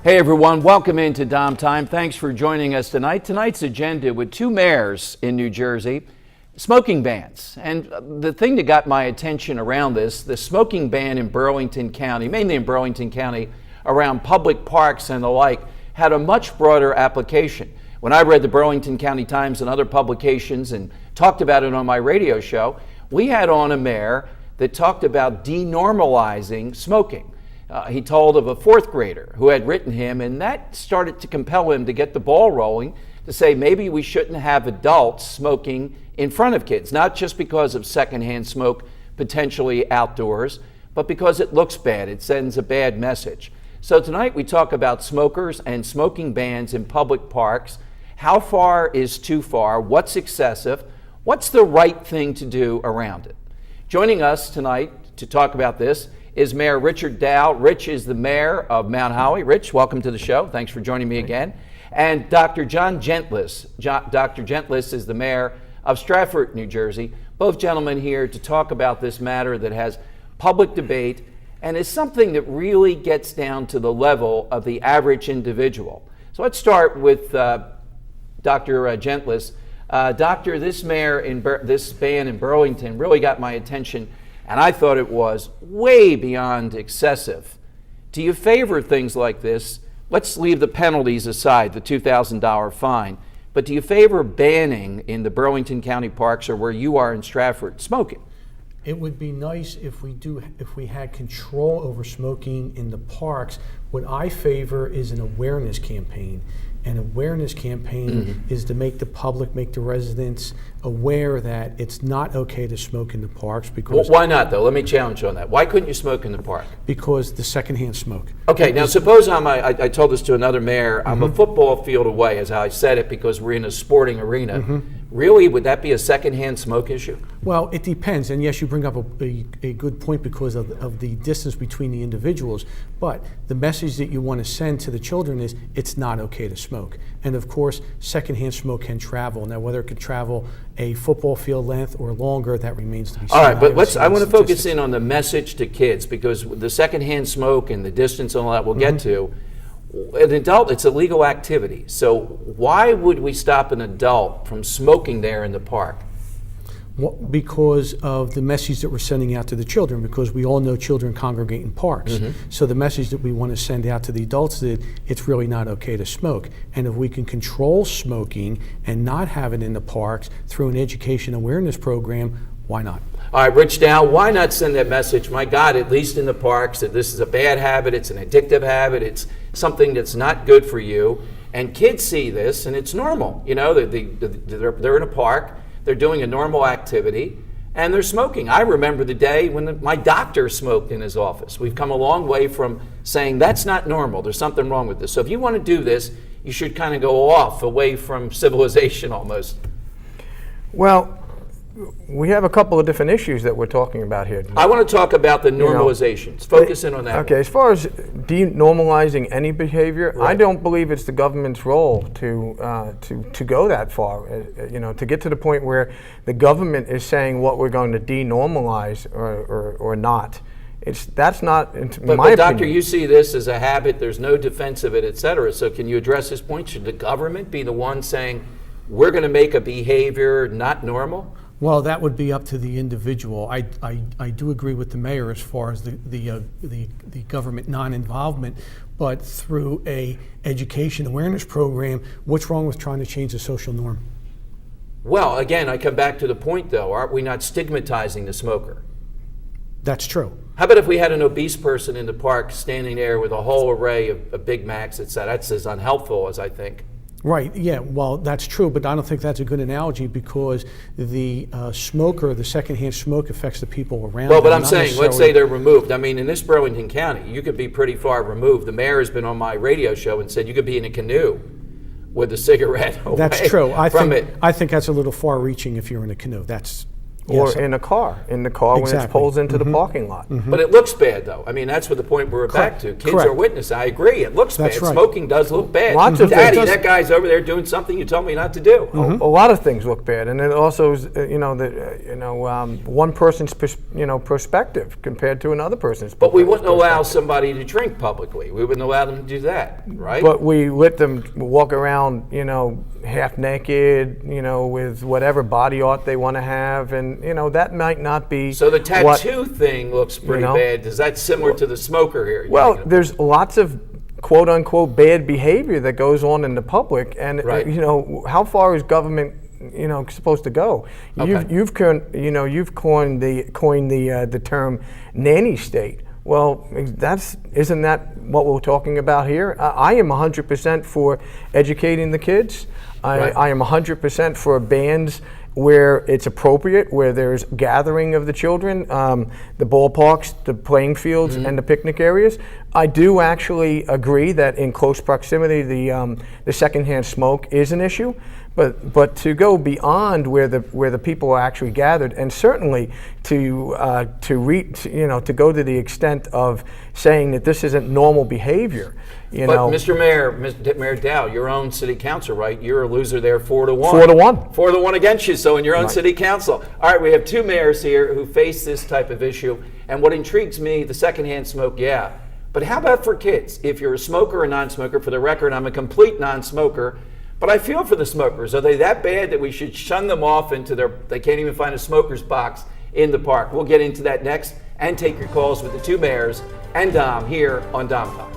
Hey everyone, welcome into Dom Time. Thanks for joining us tonight. Tonight's agenda with two mayors in New Jersey, smoking bans. And the thing that got my attention around this, the smoking ban in Burlington County, mainly in Burlington County, around public parks and the like, had a much broader application. When I read the Burlington County Times and other publications and talked about it on my radio show, we had on a mayor that talked about denormalizing smoking. He told of a fourth grader who had written him, and that started to compel him to get the ball rolling to say maybe we shouldn't have adults smoking in front of kids, not just because of secondhand smoke potentially outdoors, but because it looks bad, it sends a bad message. So tonight we talk about smokers and smoking bans in public parks. How far is too far? What's excessive? What's the right thing to do around it? Joining us tonight to talk about this is Mayor Richard Dow. Rich is the mayor of Mount Holly. Rich, welcome to the show. Thanks for joining me again. And Dr. John Gentlis. Dr. Gentlis is the mayor of Stratford, New Jersey. Both gentlemen here to talk about this matter that has public debate and is something that really gets down to the level of the average individual. So let's start with Dr. Gentlis. Doctor, this ban in Burlington really got my attention, and I thought it was way beyond excessive. Do you favor things like this? Let's leave the penalties aside, the $2,000 fine. But do you favor banning in the Burlington County parks or where you are in Stratford smoking? It would be nice if we had control over smoking in the parks. What I favor is an awareness campaign. An awareness campaign is to make the public, make the residents aware that it's not okay to smoke in the parks because... Well, why not, though? Let me challenge you on that. Why couldn't you smoke in the park? Because the secondhand smoke. Okay, now suppose I told this to another mayor, I'm a football field away, as I said it, because we're in a sporting arena. Really, would that be a secondhand smoke issue? Well, it depends, and yes, you bring up a good point because of the distance between the individuals, but the message that you want to send to the children is it's not okay to smoke. And of course, secondhand smoke can travel. Now, whether it could travel a football field length or longer, that remains to be seen. All right, but I want to focus in on the message to kids, because the secondhand smoke and the distance and all that we'll get to, an adult, it's a legal activity. So why would we stop an adult from smoking there in the park? Well, because of the message that we're sending out to the children, because we all know children congregate in parks. So the message that we want to send out to the adults is that it's really not okay to smoke. And if we can control smoking and not have it in the parks through an education awareness program, why not? All right, Rich Dow, why not send that message, my God, at least in the parks, that this is a bad habit, it's an addictive habit, it's something that's not good for you. And kids see this, and it's normal. You know, they're in a park, they're doing a normal activity, and they're smoking. I remember the day when my doctor smoked in his office. We've come a long way from saying that's not normal, there's something wrong with this. So if you want to do this, you should kind of go off, away from civilization almost. Well, we have a couple of different issues that we're talking about here. I want to talk about the normalizations. Focus in on that. Okay, as far as denormalizing any behavior, right. I don't believe it's the government's role to go that far. To get to the point where the government is saying what we're going to denormalize or not. That's not, in my opinion. Doctor, you see this as a habit. There's no defense of it, et cetera. So can you address this point? Should the government be the one saying we're going to make a behavior not normal? Well, that would be up to the individual. I do agree with the mayor as far as the government non-involvement, but through a education awareness program, what's wrong with trying to change the social norm? Well, again, I come back to the point, though. Aren't we not stigmatizing the smoker? That's true. How about if we had an obese person in the park standing there with a whole array of Big Macs, et cetera? That's as unhelpful as I think. Right, yeah, well, that's true, but I don't think that's a good analogy because the smoker, the secondhand smoke affects the people around. Well, but I'm saying, let's say they're removed. I mean, in this Burlington County, you could be pretty far removed. The mayor has been on my radio show and said you could be in a canoe with a cigarette away. That's true. I from think it. I think that's a little far-reaching if you're in a canoe. That's or Yes. in the car when it Exactly. pulls into the parking lot. But it looks bad, though. I mean, that's what the point we're back to. Kids Correct. are witness. I agree. It looks That's bad. right. Smoking does look bad. Lots of Daddy, things. that guy's over there doing something you told me not to do. A lot of things look bad, and it also is, one person's perspective compared to another person's. But we wouldn't allow somebody to drink publicly. We wouldn't allow them to do that, right? But we let them walk around, half naked, with whatever body art they want to have, and that might not be. So the what- tattoo thing looks pretty bad. Is that similar to the smoker here? Well, there's lots of quote unquote bad behavior that goes on in the public, and Right. how far is government supposed to go? Okay. You've coined the term nanny state. Well, isn't that what we're talking about here? I am 100% for educating the kids. Right. I am 100% for bans where it's appropriate, where there's gathering of the children, the ballparks, the playing fields, and the picnic areas. I do actually agree that in close proximity, the secondhand smoke is an issue. But to go beyond where the people are actually gathered, and certainly to go to the extent of saying that this isn't normal behavior, But Mr. Mayor Dow, your own city council, right? You're a loser there, 4-1. 4-1. 4-1 against you. So in your own city council. All right, we have two mayors here who face this type of issue. And what intrigues me, the secondhand smoke, yeah. But how about for kids? If you're a smoker or non-smoker, for the record, I'm a complete non-smoker. But I feel for the smokers. Are they that bad that we should shun them off into they can't even find a smoker's box in the park? We'll get into that next and take your calls with the two mayors and Dom here on Dom Talk.